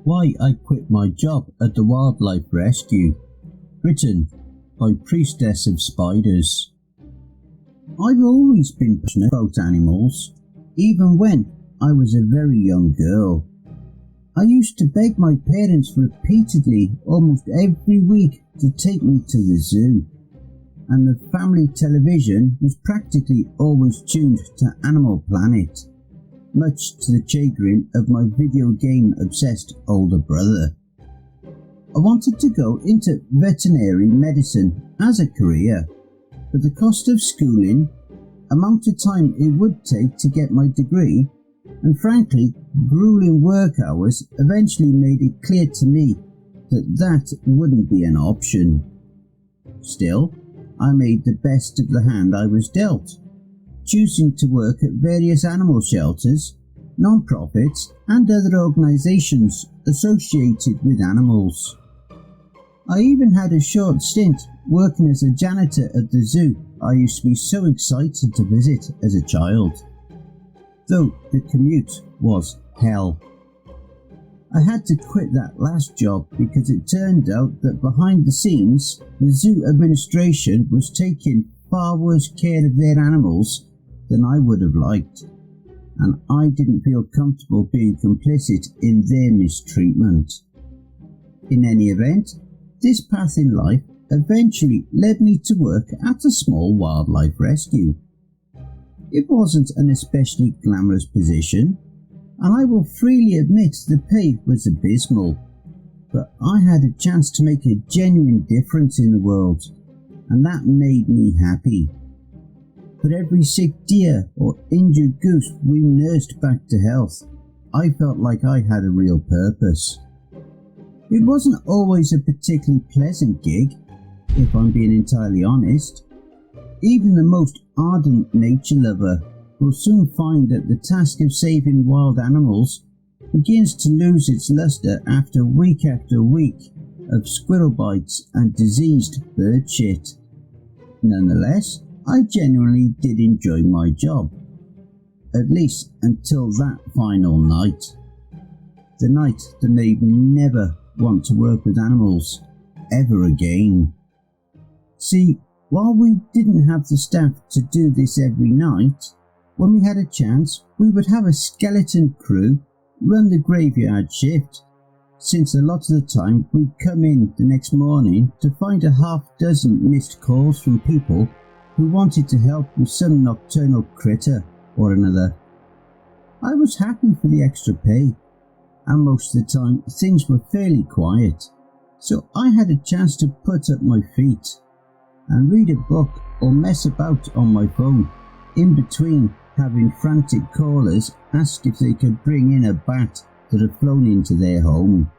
Why I Quit My Job at the Wildlife Rescue, written by PriestessOfSpiders. I've always been passionate about animals, even when I was a very young girl. I used to beg my parents repeatedly almost every week to take me to the zoo, and the family television was practically always tuned to Animal Planet, much to the chagrin of my video game obsessed older brother. I wanted to go into veterinary medicine as a career, but the cost of schooling, amount of time it would take to get my degree, and frankly grueling work hours eventually made it clear to me that wouldn't be an option. Still, I made the best of the hand I was dealt, choosing to work at various animal shelters, non-profits and other organisations associated with animals. I even had a short stint working as a janitor at the zoo I used to be so excited to visit as a child, though the commute was hell. I had to quit that last job because it turned out that behind the scenes the zoo administration was taking far worse care of their animals than I would have liked, and I didn't feel comfortable being complicit in their mistreatment. In any event, this path in life eventually led me to work at a small wildlife rescue. It wasn't an especially glamorous position, and I will freely admit the pay was abysmal, but I had a chance to make a genuine difference in the world, and that made me happy. For every sick deer or injured goose we nursed back to health, I felt like I had a real purpose. It wasn't always a particularly pleasant gig, if I'm being entirely honest. Even the most ardent nature lover will soon find that the task of saving wild animals begins to lose its lustre after week of squirrel bites and diseased bird shit. Nonetheless, I genuinely did enjoy my job, at least until that final night. The night that made me never want to work with animals ever again. See, while we didn't have the staff to do this every night, when we had a chance we would have a skeleton crew run the graveyard shift, since a lot of the time we'd come in the next morning to find a half dozen missed calls from people who wanted to help with some nocturnal critter or another. I was happy for the extra pay, and most of the time things were fairly quiet, so I had a chance to put up my feet and read a book or mess about on my phone, in between having frantic callers ask if they could bring in a bat that had flown into their home.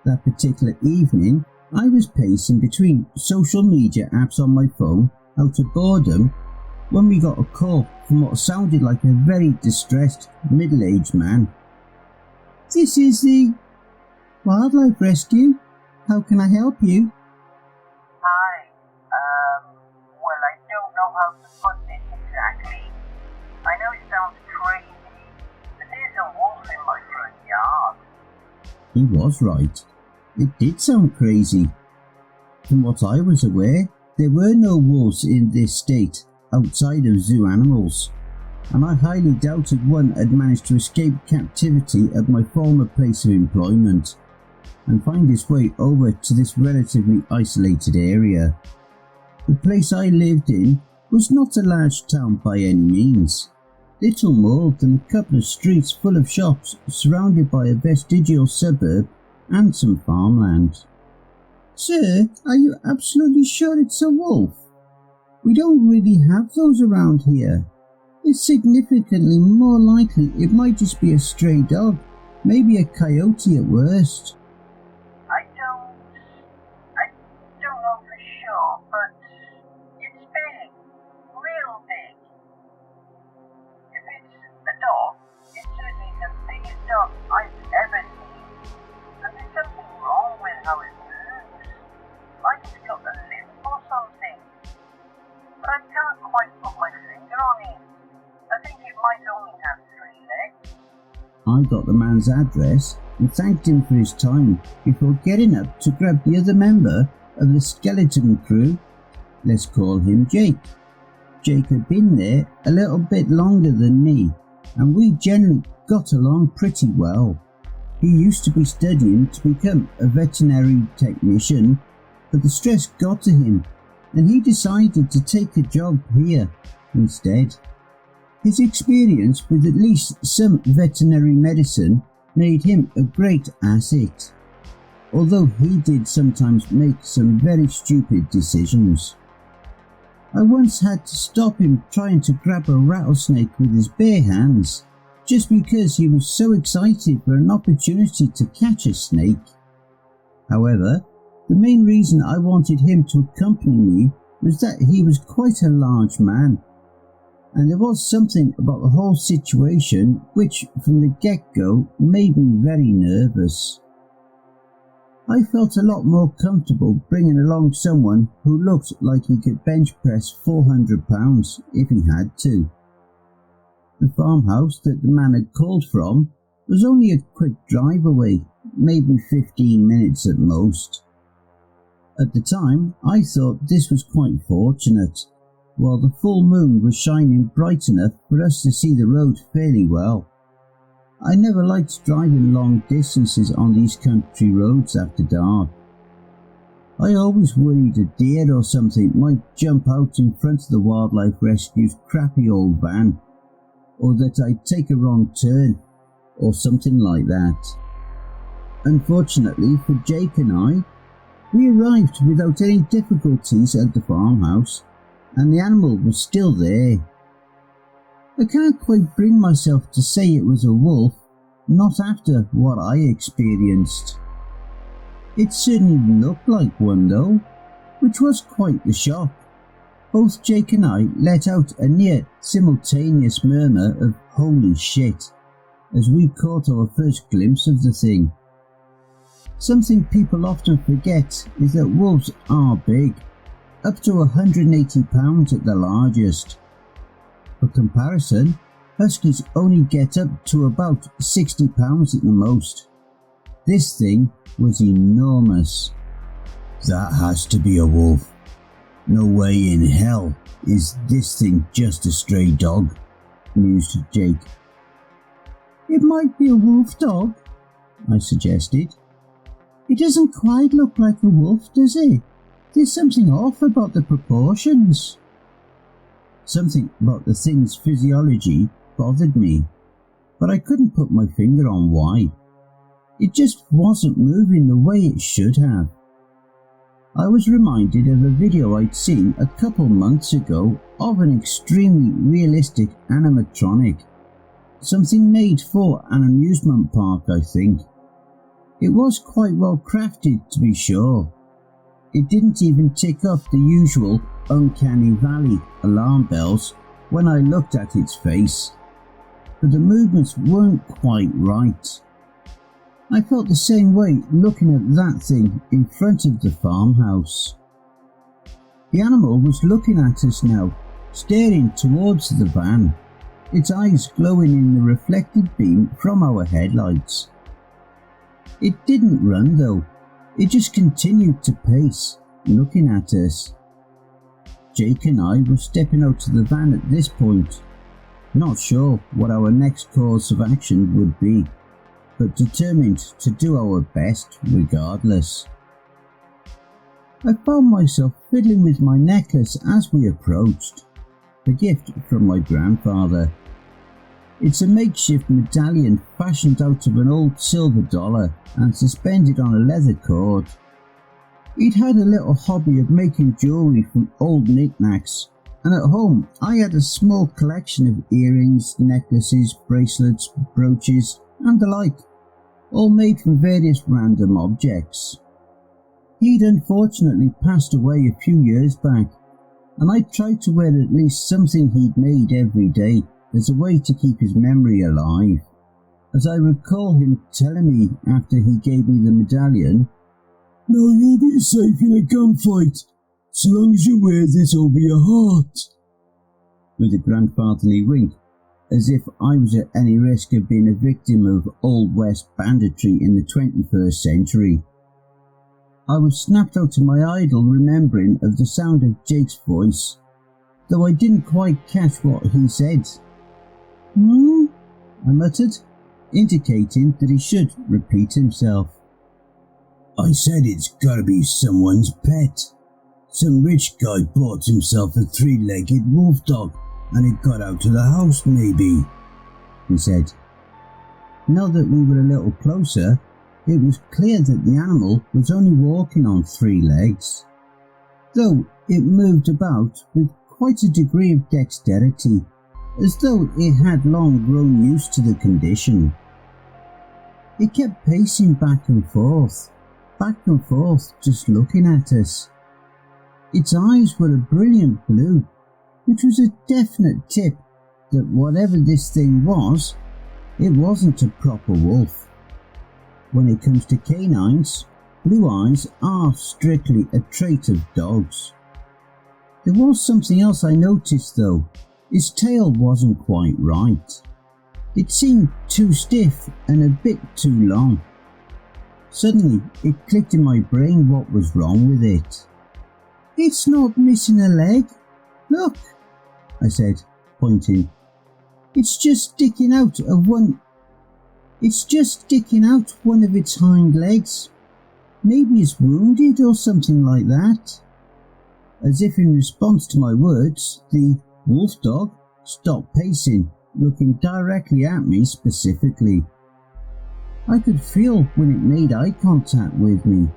That particular evening I was pacing between social media apps on my phone out of boredom when we got a call from what sounded like a very distressed middle-aged man. "This is the Wildlife Rescue. How can I help you?" "Hi, well, I don't know how to put this exactly. I know it sounds crazy, but there's a wolf in my front yard." He was right. It did sound crazy. From what I was aware, there were no wolves in this state outside of zoo animals, and I highly doubted one had managed to escape captivity at my former place of employment and find its way over to this relatively isolated area. The place I lived in was not a large town by any means, little more than a couple of streets full of shops surrounded by a vestigial suburb and some farmland. "Sir, are you absolutely sure it's a wolf? We don't really have those around here. It's significantly more likely it might just be a stray dog, maybe a coyote at worst." I don't know for sure, but it's big, real big. If it's a dog, it's certainly the biggest dog I've ever seen, and there's something wrong with how it moves, like it's got a limp or something, but I can't quite put my finger on it. I think it might only have 3 legs. I got the man's address and thanked him for his time before getting up to grab the other member of the skeleton crew. Let's call him Jake. Jake had been there a little bit longer than me, and we generally got along pretty well. He used to be studying to become a veterinary technician, but the stress got to him and he decided to take a job here instead. His experience with at least some veterinary medicine made him a great asset, although he did sometimes make some very stupid decisions. I once had to stop him trying to grab a rattlesnake with his bare hands, just because he was so excited for an opportunity to catch a snake. However, the main reason I wanted him to accompany me was that he was quite a large man, and there was something about the whole situation which from the get-go made me very nervous. I felt a lot more comfortable bringing along someone who looked like he could bench press 400 pounds if he had to. The farmhouse that the man had called from was only a quick drive away, maybe 15 minutes at most. At the time, I thought this was quite fortunate, while the full moon was shining bright enough for us to see the road fairly well. I never liked driving long distances on these country roads after dark. I always worried a deer or something might jump out in front of the wildlife rescue's crappy old van, or that I'd take a wrong turn, or something like that. Unfortunately for Jake and I, we arrived without any difficulties at the farmhouse, and the animal was still there. I can't quite bring myself to say it was a wolf, not after what I experienced. It certainly looked like one though, which was quite the shock. Both Jake and I let out a near simultaneous murmur of holy shit as we caught our first glimpse of the thing. Something people often forget is that wolves are big, up to 180 pounds at the largest. For comparison, huskies only get up to about 60 pounds at the most. This thing was enormous. That has to be a wolf. No way in hell is this thing just a stray dog, mused Jake. It might be a wolf dog, I suggested. It doesn't quite look like a wolf, does it? There's something off about the proportions. Something about the thing's physiology bothered me, but I couldn't put my finger on why. It just wasn't moving the way it should have. I was reminded of a video I'd seen a couple months ago of an extremely realistic animatronic. Something made for an amusement park, I think. It was quite well crafted, to be sure. It didn't even tick off the usual uncanny valley alarm bells when I looked at its face, but the movements weren't quite right. I felt the same way looking at that thing in front of the farmhouse. The animal was looking at us now, staring towards the van, its eyes glowing in the reflected beam from our headlights. It didn't run though, it just continued to pace, looking at us. Jake and I were stepping out of the van at this point, not sure what our next course of action would be, but determined to do our best regardless. I found myself fiddling with my necklace as we approached, a gift from my grandfather. It's a makeshift medallion fashioned out of an old silver dollar and suspended on a leather cord. He'd had a little hobby of making jewellery from old knickknacks, and at home I had a small collection of earrings, necklaces, bracelets, brooches and the like, all made from various random objects. He'd unfortunately passed away a few years back, and I tried to wear at least something he'd made every day as a way to keep his memory alive. As I recall him telling me after he gave me the medallion, "Now you'll be safe in a gunfight, so long as you wear this over your heart," with a grandfatherly wink, as if I was at any risk of being a victim of Old West banditry in the 21st century. I was snapped out of my idle remembering of the sound of Jake's voice, though I didn't quite catch what he said. I muttered, indicating that he should repeat himself. I said it's gotta be someone's pet. Some rich guy bought himself a 3-legged wolf dog and it got out of the house maybe, he said. Now that we were a little closer, it was clear that the animal was only walking on 3 legs, though it moved about with quite a degree of dexterity, as though it had long grown used to the condition. It kept pacing back and forth, just looking at us. Its eyes were a brilliant blue, which was a definite tip that whatever this thing was, it wasn't a proper wolf. When it comes to canines, blue eyes are strictly a trait of dogs. There was something else I noticed though. Its tail wasn't quite right. It seemed too stiff and a bit too long. Suddenly it clicked in my brain what was wrong with it. It's not missing a leg. Look, I said, pointing. It's just sticking out one of its hind legs. Maybe it's wounded or something like that. As if in response to my words, the wolf dog stopped pacing, looking directly at me specifically. I could feel when it made eye contact with me,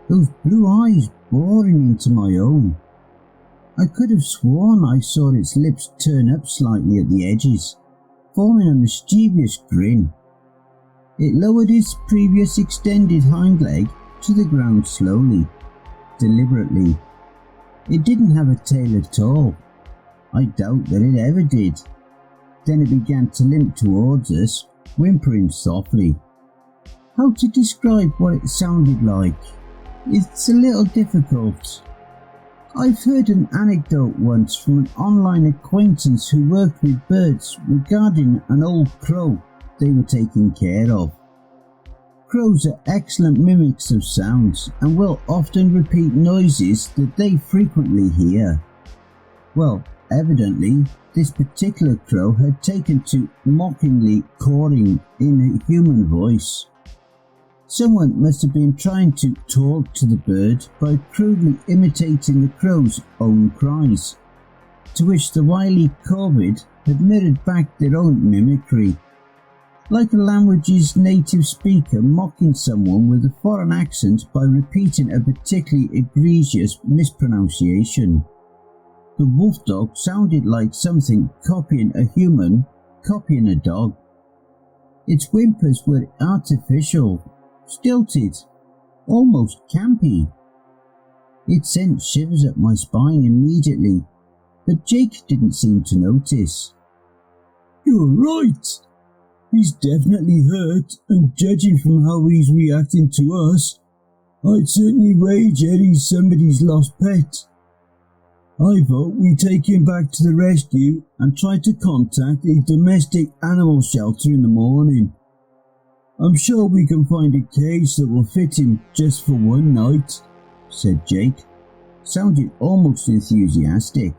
those blue eyes boring into my own. I could have sworn I saw its lips turn up slightly at the edges, forming a mischievous grin. It lowered its previous extended hind leg to the ground slowly, deliberately. It didn't have a tail at all. I doubt that it ever did. Then it began to limp towards us, whimpering softly. How to describe what it sounded like? It's a little difficult. I've heard an anecdote once from an online acquaintance who worked with birds regarding an old crow they were taking care of. Crows are excellent mimics of sounds and will often repeat noises that they frequently hear. Well, evidently, this particular crow had taken to mockingly cawing in a human voice. Someone must have been trying to talk to the bird by crudely imitating the crow's own cries, to which the wily corvid had mirrored back their own mimicry, like a language's native speaker mocking someone with a foreign accent by repeating a particularly egregious mispronunciation. The wolf dog sounded like something copying a human, copying a dog. Its whimpers were artificial, stilted, almost campy. It sent shivers up my spine immediately, but Jake didn't seem to notice. You're right. He's definitely hurt, and judging from how he's reacting to us, I'd certainly wager he's somebody's lost pet. I vote we take him back to the rescue and try to contact a domestic animal shelter in the morning. I'm sure we can find a cage that will fit him just for one night, said Jake, sounding almost enthusiastic.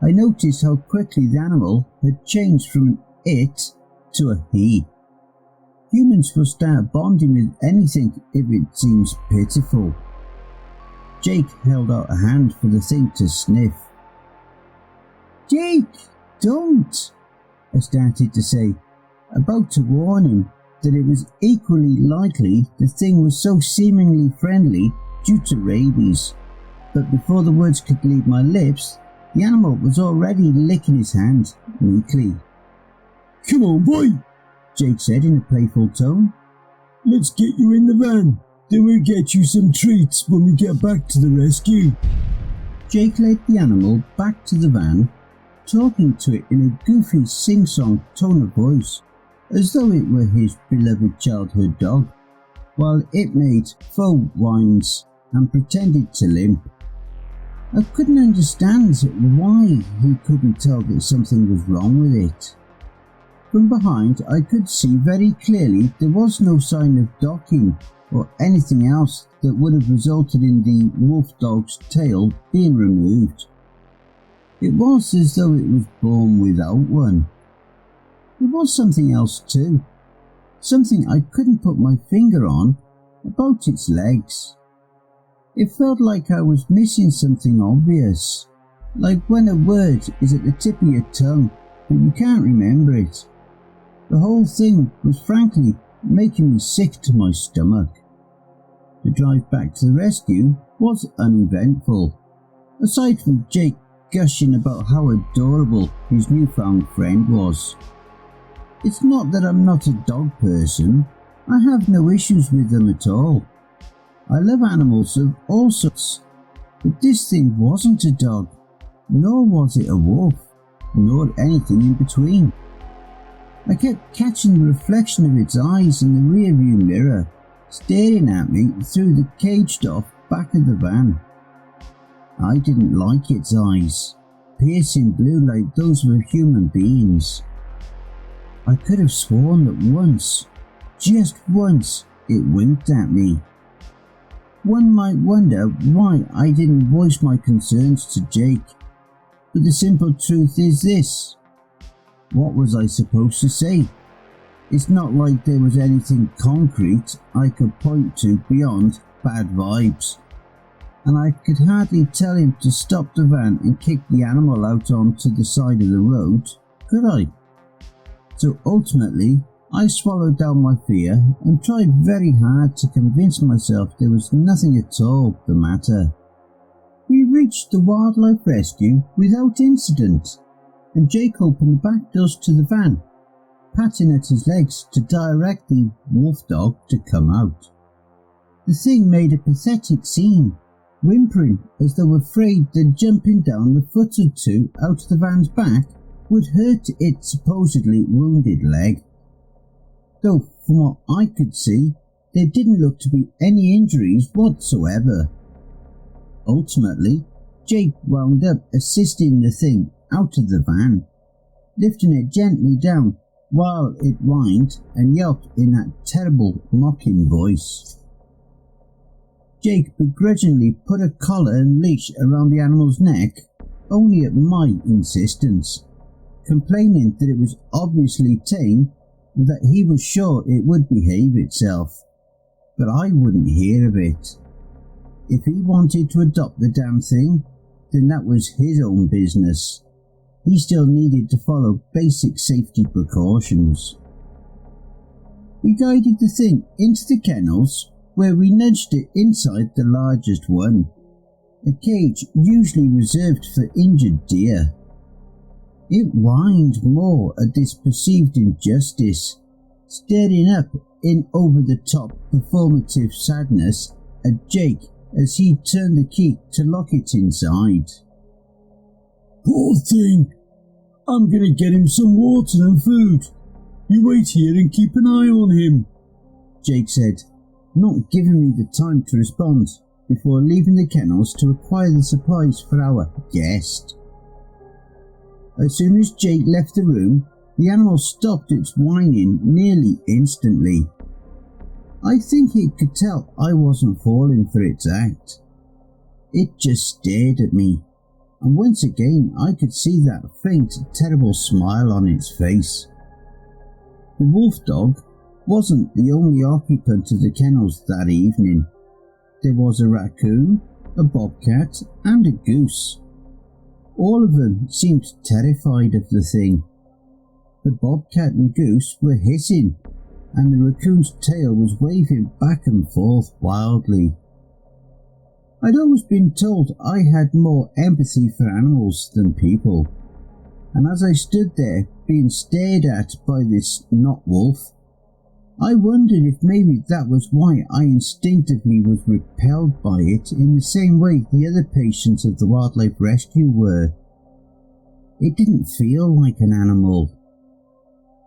I noticed how quickly the animal had changed from an it to a he. Humans will start bonding with anything if it seems pitiful. Jake held out a hand for the thing to sniff. Jake, don't, I started to say, about to warn him that it was equally likely the thing was so seemingly friendly due to rabies, but before the words could leave my lips, the animal was already licking his hand meekly. Come on, boy, Jake said in a playful tone. Let's get you in the van, then we'll get you some treats when we get back to the rescue. Jake led the animal back to the van, talking to it in a goofy sing-song tone of voice, as though it were his beloved childhood dog, while it made faux whines and pretended to limp. I couldn't understand why he couldn't tell that something was wrong with it. From behind I could see very clearly there was no sign of docking or anything else that would have resulted in the wolf dog's tail being removed. It was as though it was born without one. There was something else too, something I couldn't put my finger on, about its legs. It felt like I was missing something obvious, like when a word is at the tip of your tongue but you can't remember it. The whole thing was frankly making me sick to my stomach. The drive back to the rescue was uneventful, aside from Jake gushing about how adorable his newfound friend was. It's not that I'm not a dog person, I have no issues with them at all. I love animals of all sorts, but this thing wasn't a dog, nor was it a wolf, nor anything in between. I kept catching the reflection of its eyes in the rearview mirror, staring at me through the caged-off back of the van. I didn't like its eyes, piercing blue like those of human beings. I could have sworn that once, just once, it winked at me. One might wonder why I didn't voice my concerns to Jake, but the simple truth is this. What was I supposed to say? It's not like there was anything concrete I could point to beyond bad vibes, and I could hardly tell him to stop the van and kick the animal out onto the side of the road, could I? So ultimately, I swallowed down my fear and tried very hard to convince myself there was nothing at all the matter. We reached the wildlife rescue without incident, and Jake opened the back doors to the van, patting at his legs to direct the wolf dog to come out. The thing made a pathetic scene, whimpering as though afraid that jumping down the foot or two out of the van's back would hurt its supposedly wounded leg. Though from what I could see, there didn't look to be any injuries whatsoever. Ultimately, Jake wound up assisting the thing out of the van, lifting it gently down while it whined and yelped in that terrible mocking voice. Jake begrudgingly put a collar and leash around the animal's neck, only at my insistence, complaining that it was obviously tame and that he was sure it would behave itself, but I wouldn't hear of it. If he wanted to adopt the damn thing, then that was his own business. He still needed to follow basic safety precautions. We guided the thing into the kennels, where we nudged it inside the largest one, a cage usually reserved for injured deer. It whined more at this perceived injustice, staring up in over-the-top performative sadness at Jake as he turned the key to lock it inside. "Poor thing! I'm gonna get him some water and food. You wait here and keep an eye on him," Jake said, not giving me the time to respond before leaving the kennels to acquire the supplies for our guest. As soon as Jake left the room, the animal stopped its whining nearly instantly. I think it could tell I wasn't falling for its act. It just stared at me, and once again I could see that faint, terrible smile on its face. The wolf dog wasn't the only occupant of the kennels that evening. There was a raccoon, a bobcat, and a goose. All of them seemed terrified of the thing. The bobcat and goose were hissing, and the raccoon's tail was waving back and forth wildly. I'd always been told I had more empathy for animals than people, and as I stood there being stared at by this not-wolf, I wondered if maybe that was why I instinctively was repelled by it in the same way the other patients of the wildlife rescue were. It didn't feel like an animal.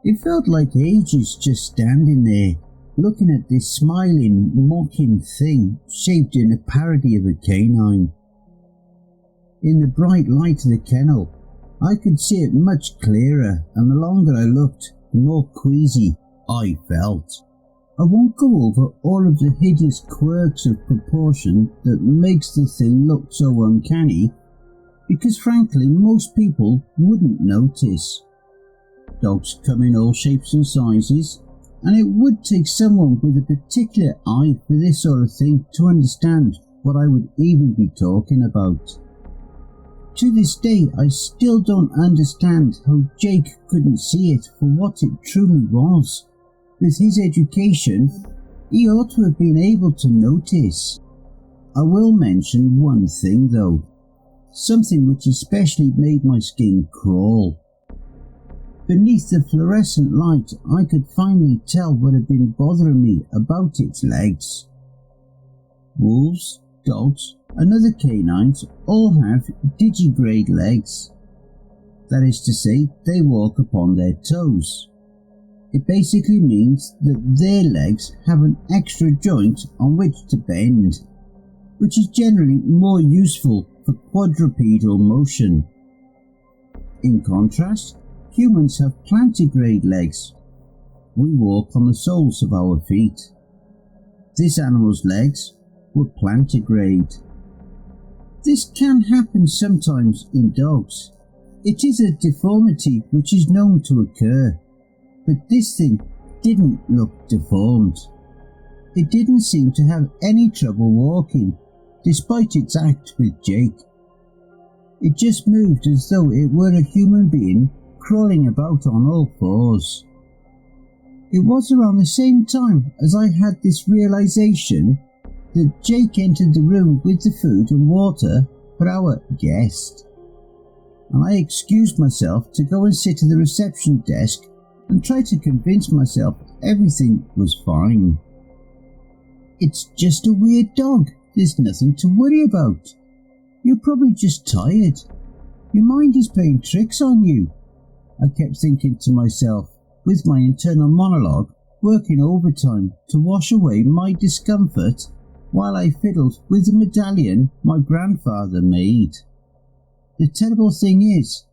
It felt like ages just standing there, looking at this smiling, mocking thing shaped in a parody of a canine. In the bright light of the kennel, I could see it much clearer, and the longer I looked, the more queasy I felt. I won't go over all of the hideous quirks of proportion that makes the thing look so uncanny, because frankly most people wouldn't notice. Dogs come in all shapes and sizes, and it would take someone with a particular eye for this sort of thing to understand what I would even be talking about. To this day, I still don't understand how Jake couldn't see it for what it truly was. With his education, he ought to have been able to notice. I will mention one thing though, something which especially made my skin crawl. Beneath the fluorescent light, I could finally tell what had been bothering me about its legs. Wolves, dogs, and other canines all have digigrade legs. That is to say, they walk upon their toes. It basically means that their legs have an extra joint on which to bend, which is generally more useful for quadrupedal motion. In contrast, humans have plantigrade legs. We walk on the soles of our feet. This animal's legs were plantigrade. This can happen sometimes in dogs. It is a deformity which is known to occur, but this thing didn't look deformed. It didn't seem to have any trouble walking, despite its act with Jake. It just moved as though it were a human being crawling about on all fours. It was around the same time as I had this realization that Jake entered the room with the food and water for our guest, and I excused myself to go and sit at the reception desk and try to convince myself everything was fine. It's just a weird dog, there's nothing to worry about. You're probably just tired. Your mind is playing tricks on you, I kept thinking to myself, with my internal monologue working overtime to wash away my discomfort while I fiddled with the medallion my grandfather made. The terrible thing is,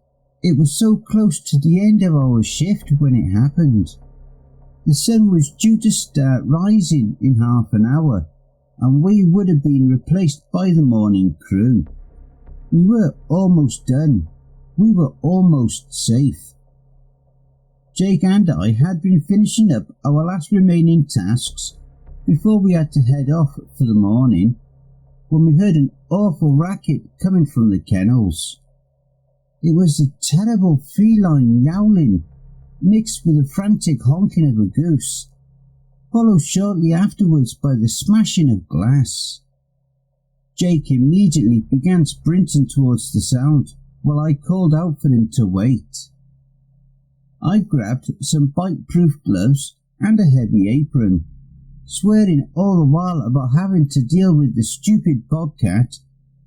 it was so close to the end of our shift when it happened. The sun was due to start rising in half an hour, and we would have been replaced by the morning crew. We were almost done. We were almost safe. Jake and I had been finishing up our last remaining tasks before we had to head off for the morning, when we heard an awful racket coming from the kennels. It was a terrible feline yowling, mixed with the frantic honking of a goose, followed shortly afterwards by the smashing of glass. Jake immediately began sprinting towards the sound, while I called out for him to wait. I grabbed some bite-proof gloves and a heavy apron, swearing all the while about having to deal with the stupid bobcat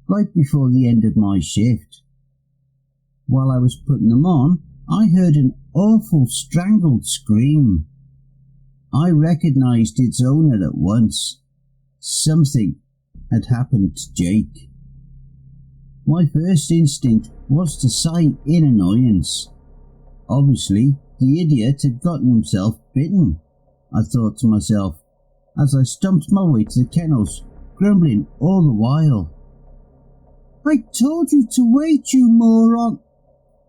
right before the end of my shift. While I was putting them on, I heard an awful strangled scream. I recognised its owner at once. Something had happened to Jake. My first instinct was to sigh in annoyance. Obviously, the idiot had gotten himself bitten, I thought to myself, as I stumped my way to the kennels, grumbling all the while. "I told you to wait, you moron,"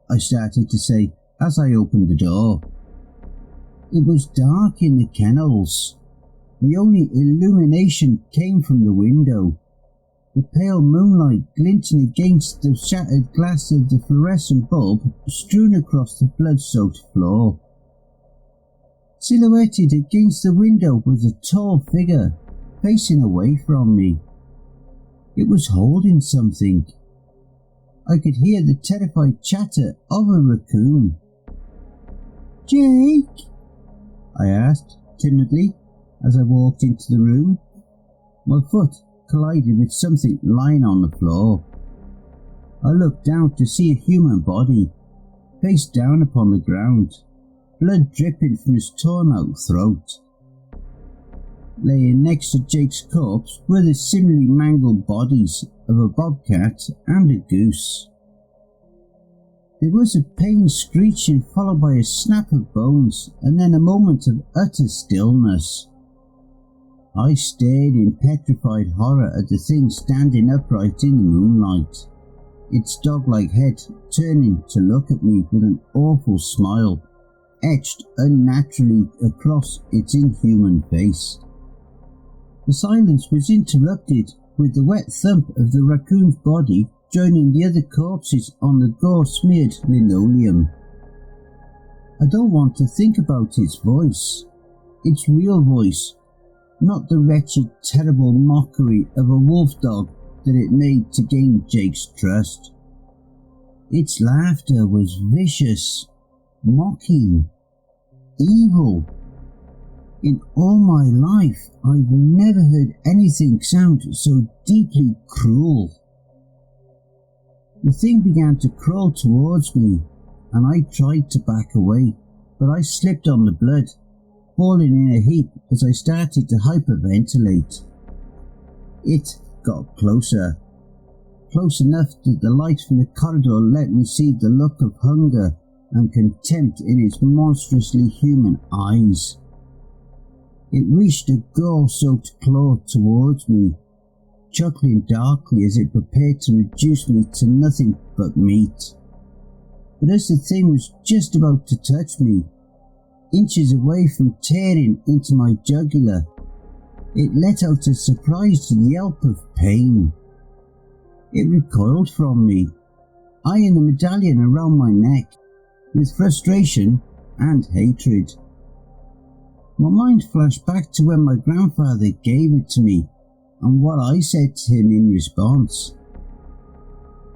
I started to say as I opened the door. It was dark in the kennels. The only illumination came from the window, the pale moonlight glinting against the shattered glass of the fluorescent bulb strewn across the blood-soaked floor. Silhouetted against the window was a tall figure, facing away from me. It was holding something. I could hear the terrified chatter of a raccoon. "Jake?" I asked timidly as I walked into the room. My foot collided with something lying on the floor. I looked down to see a human body, face down upon the ground, blood dripping from his torn out throat. laying next to Jake's corpse were the similarly mangled bodies of a bobcat and a goose. There was a pained screeching followed by a snap of bones and then a moment of utter stillness. I stared in petrified horror at the thing standing upright in the moonlight, its dog-like head turning to look at me with an awful smile etched unnaturally across its inhuman face. The silence was interrupted with the wet thump of the raccoon's body joining the other corpses on the gore-smeared linoleum. I don't want to think about its voice, its real voice, not the wretched, terrible mockery of a wolf dog that it made to gain Jake's trust. Its laughter was vicious, mocking, evil. In all my life, I've never heard anything sound so deeply cruel. The thing began to crawl towards me, and I tried to back away, but I slipped on the blood, falling in a heap as I started to hyperventilate. It got closer, close enough that the light from the corridor let me see the look of hunger and contempt in its monstrously human eyes. It reached a gore-soaked claw towards me, chuckling darkly as it prepared to reduce me to nothing but meat. But as the thing was just about to touch me, inches away from tearing into my jugular, it let out a surprised yelp of pain. It recoiled from me, eyeing the medallion around my neck, with frustration and hatred. My mind flashed back to when my grandfather gave it to me, and what I said to him in response.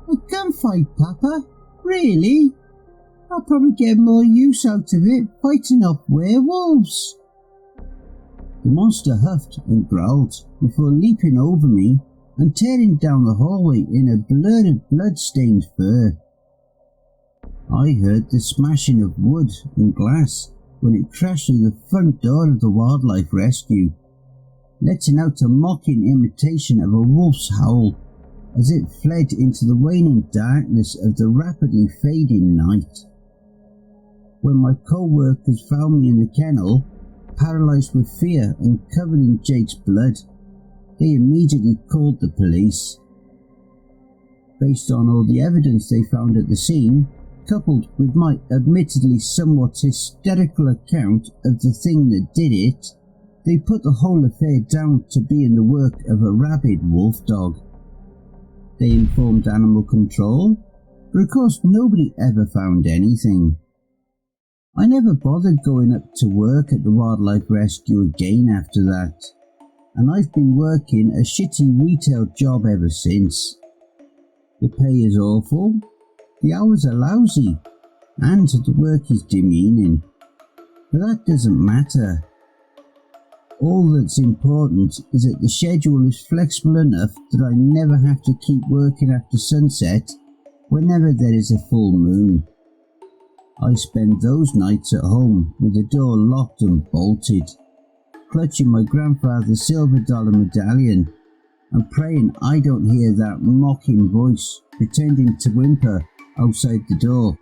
"A gunfight, Papa? Really? I'll probably get more use out of it fighting off werewolves." The monster huffed and growled before leaping over me and tearing down the hallway in a blur of blood-stained fur. I heard the smashing of wood and glass when it crashed through the front door of the wildlife rescue, letting out a mocking imitation of a wolf's howl as it fled into the waning darkness of the rapidly fading night. When my co-workers found me in the kennel, paralysed with fear and covered in Jake's blood, they immediately called the police. Based on all the evidence they found at the scene, coupled with my admittedly somewhat hysterical account of the thing that did it, they put the whole affair down to being the work of a rabid wolf dog. They informed animal control, but of course nobody ever found anything. I never bothered going up to work at the wildlife rescue again after that, and I've been working a shitty retail job ever since. The pay is awful, the hours are lousy, and the work is demeaning. But that doesn't matter. All that's important is that the schedule is flexible enough that I never have to keep working after sunset whenever there is a full moon. I spend those nights at home with the door locked and bolted, clutching my grandfather's silver dollar medallion and praying I don't hear that mocking voice pretending to whimper outside the door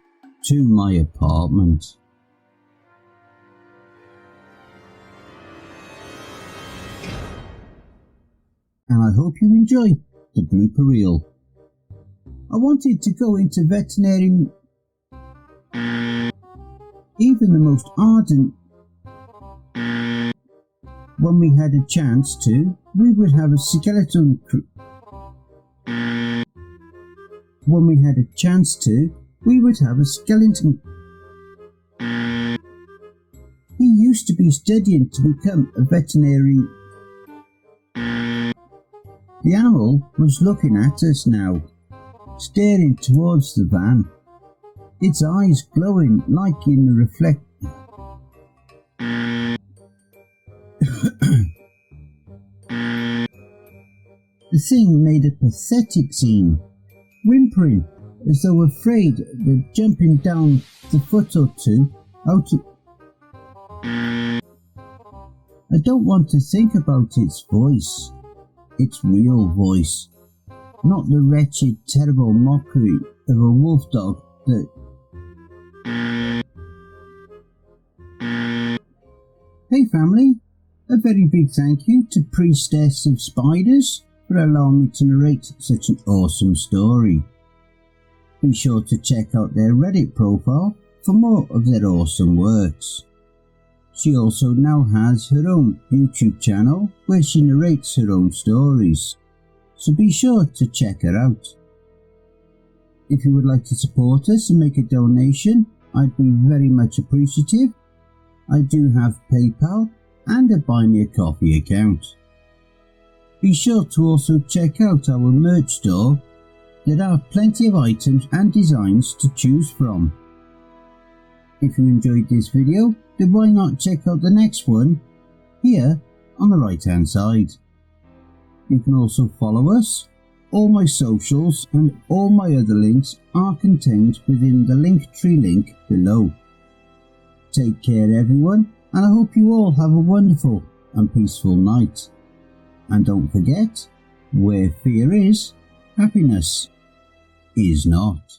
to my apartment. And I hope you enjoy the blooper reel. I wanted to go into veterinary. Even the most ardent, when we had a chance to, we would have a skeleton. When we had a chance to, we would have a skeleton. He used to be studying to become a veterinary. The animal was looking at us now, staring towards the van, its eyes glowing like in the reflect. The thing made a pathetic scene, whimpering as though afraid of jumping down the foot or two out. I don't want to think about its voice, its real voice, not the wretched, terrible mockery of a wolf dog that... Hey family, a very big thank you to Priestess of Spiders for allowing me to narrate such an awesome story. Be sure to check out their Reddit profile for more of their awesome works. She also now has her own YouTube channel where she narrates her own stories, so be sure to check her out. If you would like to support us and make a donation, I'd be very much appreciative. I do have PayPal and a Buy Me a Coffee account. Be sure to also check out our merch store. There are plenty of items and designs to choose from. If you enjoyed this video, then why not check out the next one here on the right hand side. You can also follow us. All my socials and all my other links are contained within the Linktree link below. Take care everyone, and I hope you all have a wonderful and peaceful night. And don't forget, where fear is, happiness is not.